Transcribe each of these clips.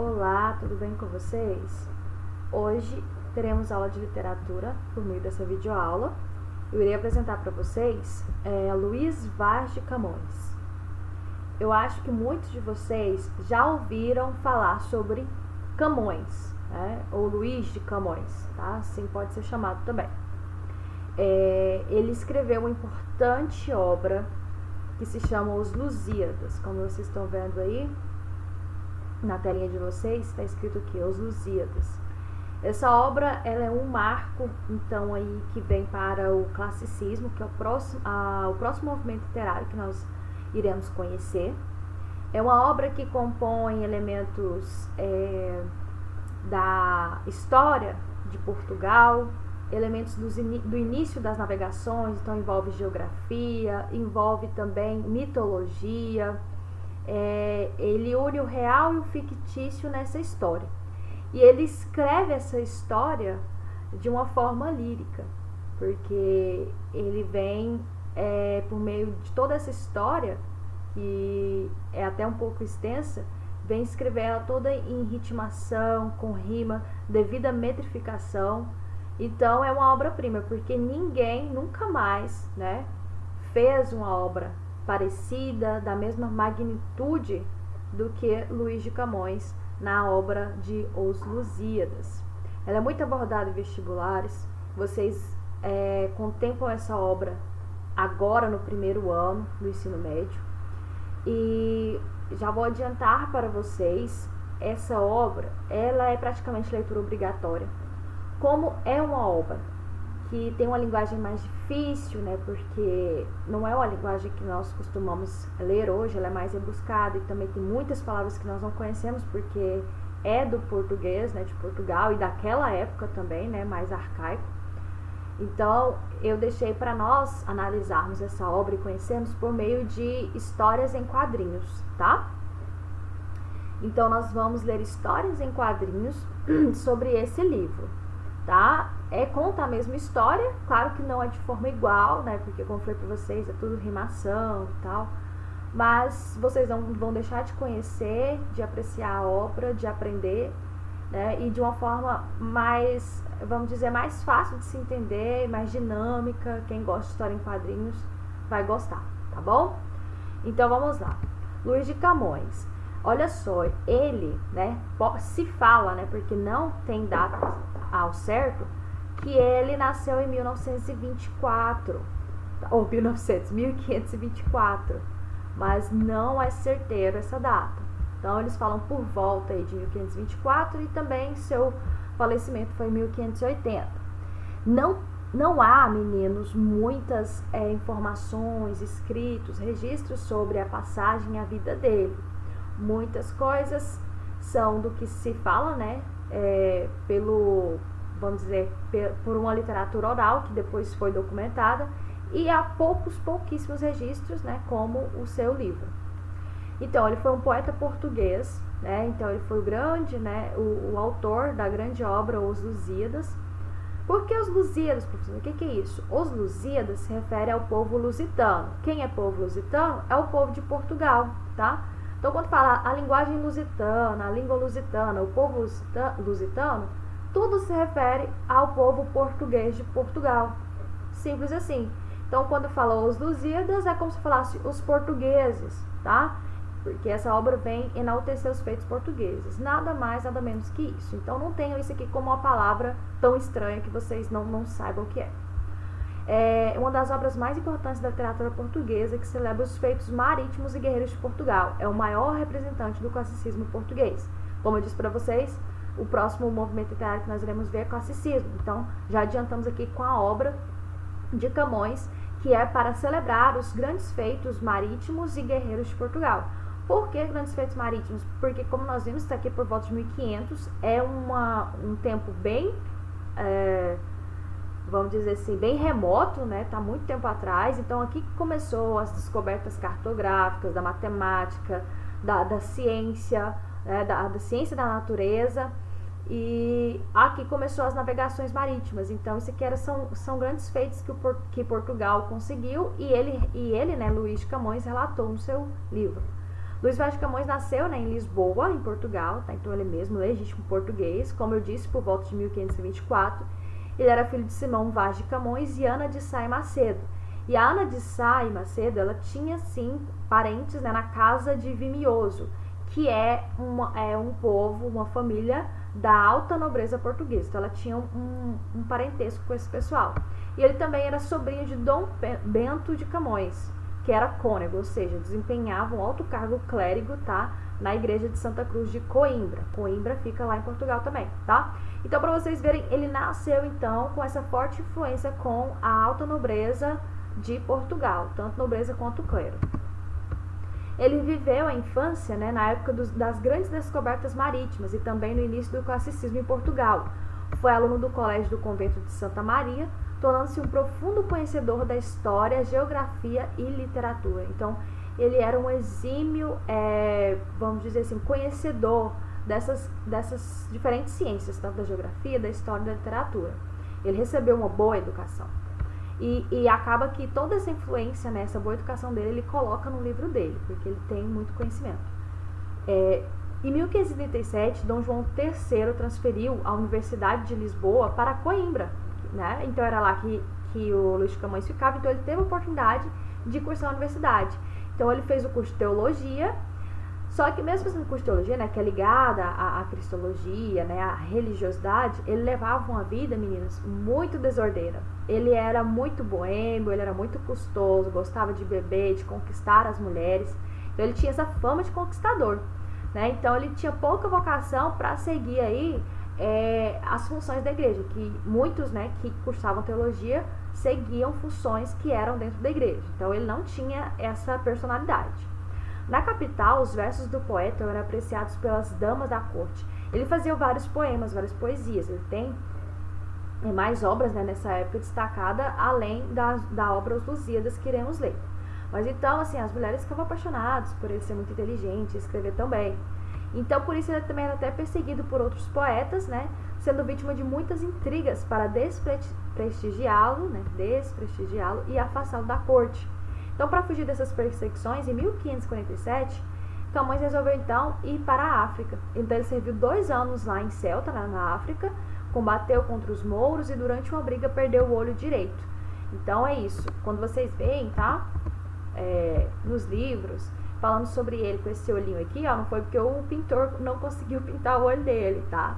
Olá, tudo bem com vocês? Hoje teremos aula de literatura por meio dessa videoaula. Eu irei apresentar para vocês Luís Vaz de Camões. Eu acho que muitos de vocês já ouviram falar sobre Camões, né? Ou Luís de Camões, tá? Assim pode ser chamado também. Ele escreveu uma importante obra que se chama Os Lusíadas, como vocês estão vendo aí. Na telinha de vocês está escrito aqui, Os Lusíadas. Essa obra ela é um marco, então, aí que vem para o classicismo, que é o próximo movimento literário que nós iremos conhecer. É uma obra que compõe elementos da história de Portugal, elementos do início das navegações, então envolve geografia, envolve também mitologia. Ele une o real e o fictício nessa história. E ele escreve essa história de uma forma lírica, porque ele vem, por meio de toda essa história, que é até um pouco extensa, vem escrever ela toda em ritmação, com rima, devida metrificação. Então é uma obra-prima, porque ninguém nunca mais, né, fez uma obra parecida, da mesma magnitude do que Luís de Camões na obra de Os Lusíadas. Ela é muito abordada em vestibulares. Vocês contemplam essa obra agora no primeiro ano do ensino médio. E já vou adiantar para vocês, essa obra ela é praticamente leitura obrigatória. Como é uma obra que tem uma linguagem mais difícil, né, porque não é uma linguagem que nós costumamos ler hoje, ela é mais rebuscada e também tem muitas palavras que nós não conhecemos porque é do português, né, de Portugal e daquela época também, né, mais arcaico. Então, eu deixei para nós analisarmos essa obra e conhecermos por meio de histórias em quadrinhos, tá? Então, nós vamos ler histórias em quadrinhos sobre esse livro, tá? Conta a mesma história, claro que não é de forma igual, né? Porque, como eu falei para vocês, é tudo rimação e tal. Mas vocês não vão deixar de conhecer, de apreciar a obra, de aprender, né? E de uma forma mais, vamos dizer, mais fácil de se entender, mais dinâmica. Quem gosta de história em quadrinhos vai gostar, tá bom? Então, vamos lá. Luís de Camões. Olha só, ele, né, se fala, né, porque não tem data ao certo, que ele nasceu em 1924, ou 1524, mas não é certeiro essa data. Então, eles falam por volta aí de 1524 e também seu falecimento foi em 1580. Não há, meninos, muitas informações, escritos, registros sobre a passagem e a vida dele. Muitas coisas são do que se fala, né, vamos dizer, por uma literatura oral que depois foi documentada, e há pouquíssimos registros, né, como o seu livro. Então, ele foi um poeta português, né, então ele foi o grande, né, o autor da grande obra Os Lusíadas. Por que os Lusíadas, professor? O que é isso? Os Lusíadas se refere ao povo lusitano. Quem é povo lusitano? É o povo de Portugal, tá? Então, quando fala a linguagem lusitana, a língua lusitana, o povo lusitano, tudo se refere ao povo português de Portugal. Simples assim. Então, quando fala os Lusíadas, é como se falasse os portugueses, tá? Porque essa obra vem enaltecer os feitos portugueses. Nada mais, nada menos que isso. Então, não tenham isso aqui como uma palavra tão estranha que vocês não saibam o que é. É uma das obras mais importantes da literatura portuguesa que celebra os feitos marítimos e guerreiros de Portugal. É o maior representante do classicismo português. Como eu disse para vocês, o próximo movimento literário que nós iremos ver é classicismo. Então, já adiantamos aqui com a obra de Camões, que é para celebrar os grandes feitos marítimos e guerreiros de Portugal. Por que grandes feitos marítimos? Porque, como nós vimos, está aqui por volta de 1500, é um tempo bem, vamos dizer assim, bem remoto, né? Está muito tempo atrás. Então, aqui começou as descobertas cartográficas, da matemática, da ciência, né? da ciência da natureza. E aqui começou as navegações marítimas. Então, isso aqui são grandes feitos que Portugal conseguiu e ele, né, Luís de Camões, relatou no seu livro. Luís Vaz de Camões nasceu, né, em Lisboa, em Portugal, tá? Então ele é mesmo legítimo português, como eu disse, por volta de 1524. Ele era filho de Simão Vaz de Camões e Ana de Sá e Macedo. E a Ana de Sá e Macedo, ela tinha, sim, parentes, né, na casa de Vimioso, que é um povo, uma família da alta nobreza portuguesa. Então ela tinha um parentesco com esse pessoal. E ele também era sobrinho de Dom Bento de Camões, que era cônego, ou seja, desempenhava um alto cargo clérigo, tá? Na igreja de Santa Cruz de Coimbra. Coimbra fica lá em Portugal também, tá? Então, para vocês verem, ele nasceu, então, com essa forte influência com a alta nobreza de Portugal, tanto nobreza quanto clero. Ele viveu a infância, né, na época das grandes descobertas marítimas e também no início do classicismo em Portugal. Foi aluno do Colégio do Convento de Santa Maria, tornando-se um profundo conhecedor da história, geografia e literatura. Então, ele era um exímio, vamos dizer assim, conhecedor dessas diferentes ciências, tanto da geografia, da história e da literatura. Ele recebeu uma boa educação. E acaba que toda essa influência, né, essa boa educação dele, ele coloca no livro dele, porque ele tem muito conhecimento. Em 1537, Dom João III transferiu a Universidade de Lisboa para Coimbra, né? Então era lá que o Luís de Camões ficava, então ele teve a oportunidade de cursar a universidade. Então ele fez o curso de teologia, só que mesmo fazendo o curso de teologia, né, que é ligada à cristologia, né, à religiosidade, ele levava uma vida, meninas, muito desordeira. Ele era muito boêmio, ele era muito custoso, gostava de beber, de conquistar as mulheres. Então ele tinha essa fama de conquistador, né? Então ele tinha pouca vocação para seguir aí as funções da igreja, que muitos, né, que cursavam teologia seguiam funções que eram dentro da igreja. Então ele não tinha essa personalidade. Na capital, os versos do poeta eram apreciados pelas damas da corte. Ele fazia vários poemas, várias poesias. Ele tem mais obras, né, nessa época destacada, além da obra Os Lusíadas, que iremos ler. Mas então, assim, as mulheres ficavam apaixonadas por ele ser muito inteligente, escrever também. Então, por isso, ele também era até perseguido por outros poetas, né, sendo vítima de muitas intrigas para desprestigiá-lo e afastá-lo da corte. Então, para fugir dessas perseguições, em 1547, Camões resolveu, então, ir para a África. Então, ele serviu 2 anos lá em Celta, na África, combateu contra os mouros e, durante uma briga, perdeu o olho direito. Então, é isso. Quando vocês veem, tá, nos livros, falando sobre ele com esse olhinho aqui, ó, não foi porque o pintor não conseguiu pintar o olho dele, tá?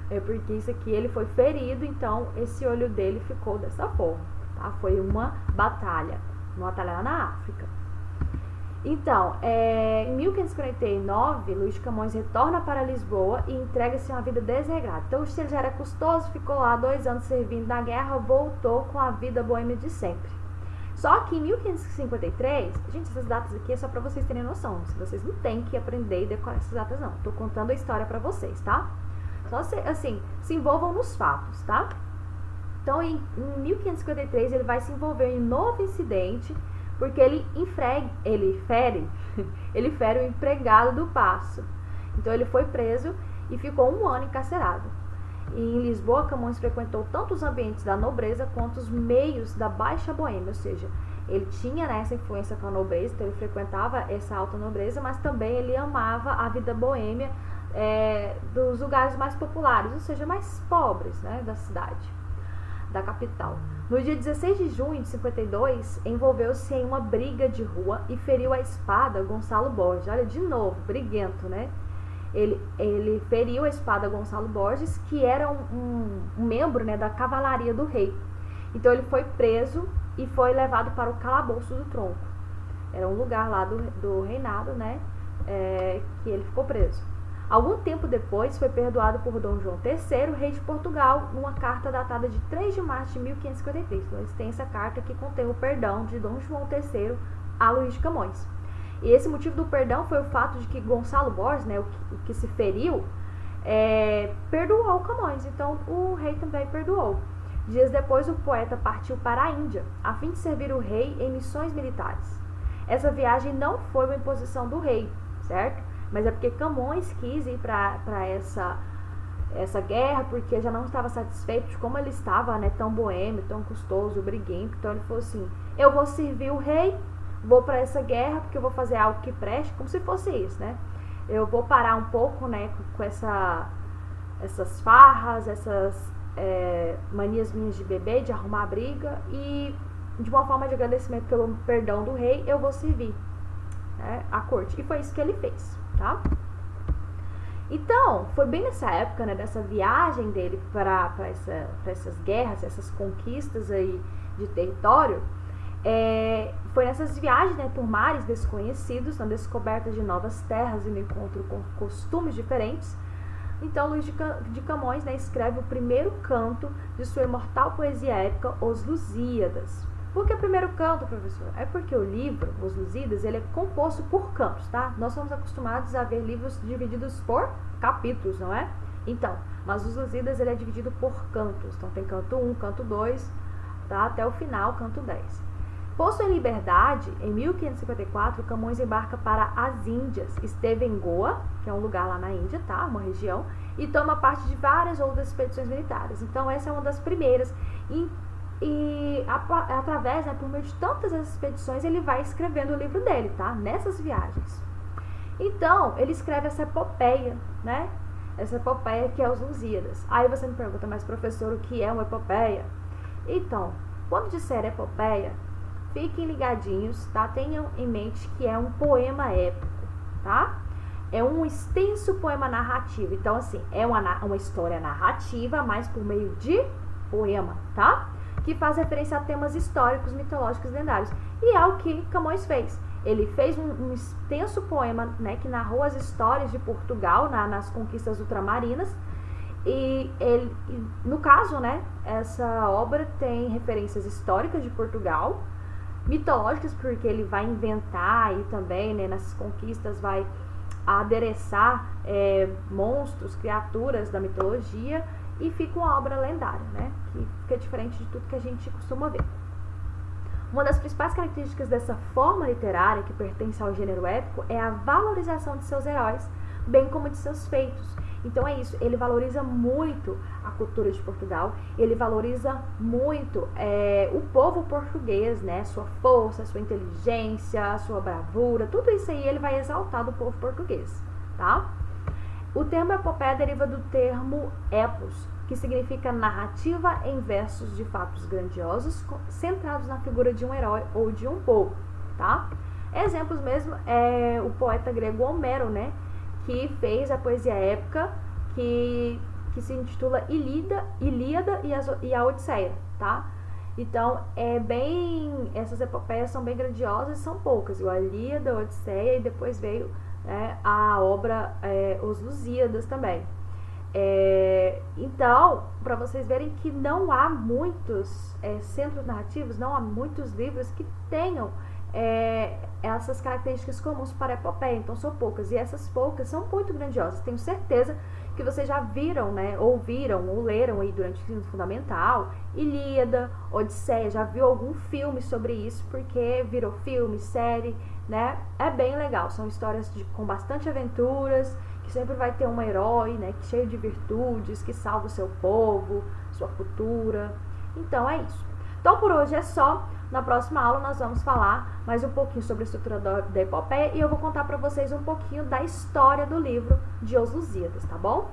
É porque isso aqui, ele foi ferido, então, esse olho dele ficou dessa forma, tá? Foi uma batalha lá na África. Então, em 1549, Luís de Camões retorna para Lisboa e entrega-se a uma vida desregrada. Então, se ele já era custoso, ficou lá 2 anos servindo na guerra, voltou com a vida boêmia de sempre. Só que em 1553, gente, essas datas aqui é só para vocês terem noção. Se vocês não têm que aprender e decorar essas datas, não. Tô contando a história para vocês, tá? Só assim, se envolvam nos fatos, tá? Então, em 1553, ele vai se envolver em um novo incidente, porque ele fere o empregado do paço. Então, ele foi preso e ficou 1 ano encarcerado. E em Lisboa, Camões frequentou tanto os ambientes da nobreza quanto os meios da baixa boêmia, ou seja, ele tinha, né, essa influência com a nobreza, então ele frequentava essa alta nobreza, mas também ele amava a vida boêmia dos lugares mais populares, ou seja, mais pobres, né, da cidade, da capital. No dia 16 de junho de 52, envolveu-se em uma briga de rua e feriu a espada Gonçalo Borges. Olha, de novo, briguento, né? Ele feriu a espada Gonçalo Borges, que era um membro, né, da cavalaria do rei. Então ele foi preso e foi levado para o calabouço do tronco. Era um lugar lá do reinado, né, que ele ficou preso. Algum tempo depois, foi perdoado por Dom João III, rei de Portugal, numa carta datada de 3 de março de 1553. Então, eles têm essa carta que contém o perdão de Dom João III a Luís de Camões. E esse motivo do perdão foi o fato de que Gonçalo Borges, né, o que se feriu, perdoou Camões. Então, o rei também perdoou. Dias depois, o poeta partiu para a Índia, a fim de servir o rei em missões militares. Essa viagem não foi uma imposição do rei, certo? Mas é porque Camões quis ir para essa guerra, porque já não estava satisfeito de como ele estava, né, tão boêmio, tão custoso, briguento. Então ele falou assim, eu vou servir o rei, vou para essa guerra porque eu vou fazer algo que preste, como se fosse isso, né? Eu vou parar um pouco, né, com essas farras, essas manias minhas de beber, de arrumar briga, e de uma forma de agradecimento pelo perdão do rei, eu vou servir, né, a corte. E foi isso que ele fez, tá? Então, foi bem nessa época, né, dessa viagem dele para essas guerras, essas conquistas aí de território, foi nessas viagens, né, por mares desconhecidos, na descoberta de novas terras e no encontro com costumes diferentes. Então, Luís de Camões, né, escreve o primeiro canto de sua imortal poesia épica, Os Lusíadas. Por que primeiro canto, professor? É porque o livro, Os Lusíadas, ele é composto por cantos, tá? Nós somos acostumados a ver livros divididos por capítulos, não é? Então, mas Os Lusíadas, ele é dividido por cantos. Então, tem canto 1, canto 2, tá? Até o final, canto 10. Posto em liberdade, em 1554, Camões embarca para as Índias. Esteve em Goa, que é um lugar lá na Índia, tá? Uma região, e toma parte de várias outras expedições militares. Então, essa é uma das primeiras. E através, né, por meio de tantas expedições, ele vai escrevendo o livro dele, tá? Nessas viagens. Então, ele escreve essa epopeia, né? Essa epopeia que é Os Lusíadas. Aí você me pergunta, mas professor, o que é uma epopeia? Então, quando disser epopeia, fiquem ligadinhos, tá? Tenham em mente que é um poema épico, tá? É um extenso poema narrativo. Então, assim, é uma história narrativa, mas por meio de poema, tá? Que faz referência a temas históricos, mitológicos e lendários. E é o que Camões fez. Ele fez um extenso poema, né, que narrou as histórias de Portugal nas conquistas ultramarinas. E ele, no caso, né, essa obra tem referências históricas de Portugal, mitológicas, porque ele vai inventar e também, né, nessas conquistas vai adereçar monstros, criaturas da mitologia, e fica uma obra lendária, né, que fica diferente de tudo que a gente costuma ver. Uma das principais características dessa forma literária que pertence ao gênero épico é a valorização de seus heróis, bem como de seus feitos. Então é isso, ele valoriza muito a cultura de Portugal, ele valoriza muito o povo português, né? Sua força, sua inteligência, sua bravura, tudo isso aí ele vai exaltar do povo português, tá? O termo epopeia deriva do termo epos, que significa narrativa em versos de fatos grandiosos, centrados na figura de um herói ou de um povo, tá? Exemplos mesmo é o poeta grego Homero, né? Que fez a poesia épica que se intitula Ilíada e a Odisseia, tá? Então, essas epopeias são bem grandiosas e são poucas. A Ilíada, a Odisseia, e depois veio, né, a obra Os Lusíadas também. Então, para vocês verem que não há muitos centros narrativos, não há muitos livros que tenham essas características comuns para a epopeia. Então são poucas, e essas poucas são muito grandiosas. Tenho certeza que vocês já viram, né, ouviram ou leram aí durante o ensino fundamental Ilíada, Odisseia, já viu algum filme sobre isso, porque virou filme, série, né? É bem legal, são histórias com bastante aventuras, que sempre vai ter um herói, né, cheio de virtudes, que salva o seu povo, sua cultura. Então é isso. Então por hoje é só. Na próxima aula nós vamos falar mais um pouquinho sobre a estrutura da epopeia, e eu vou contar para vocês um pouquinho da história do livro de Os Lusíadas, tá bom?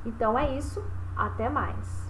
Então é isso, até mais!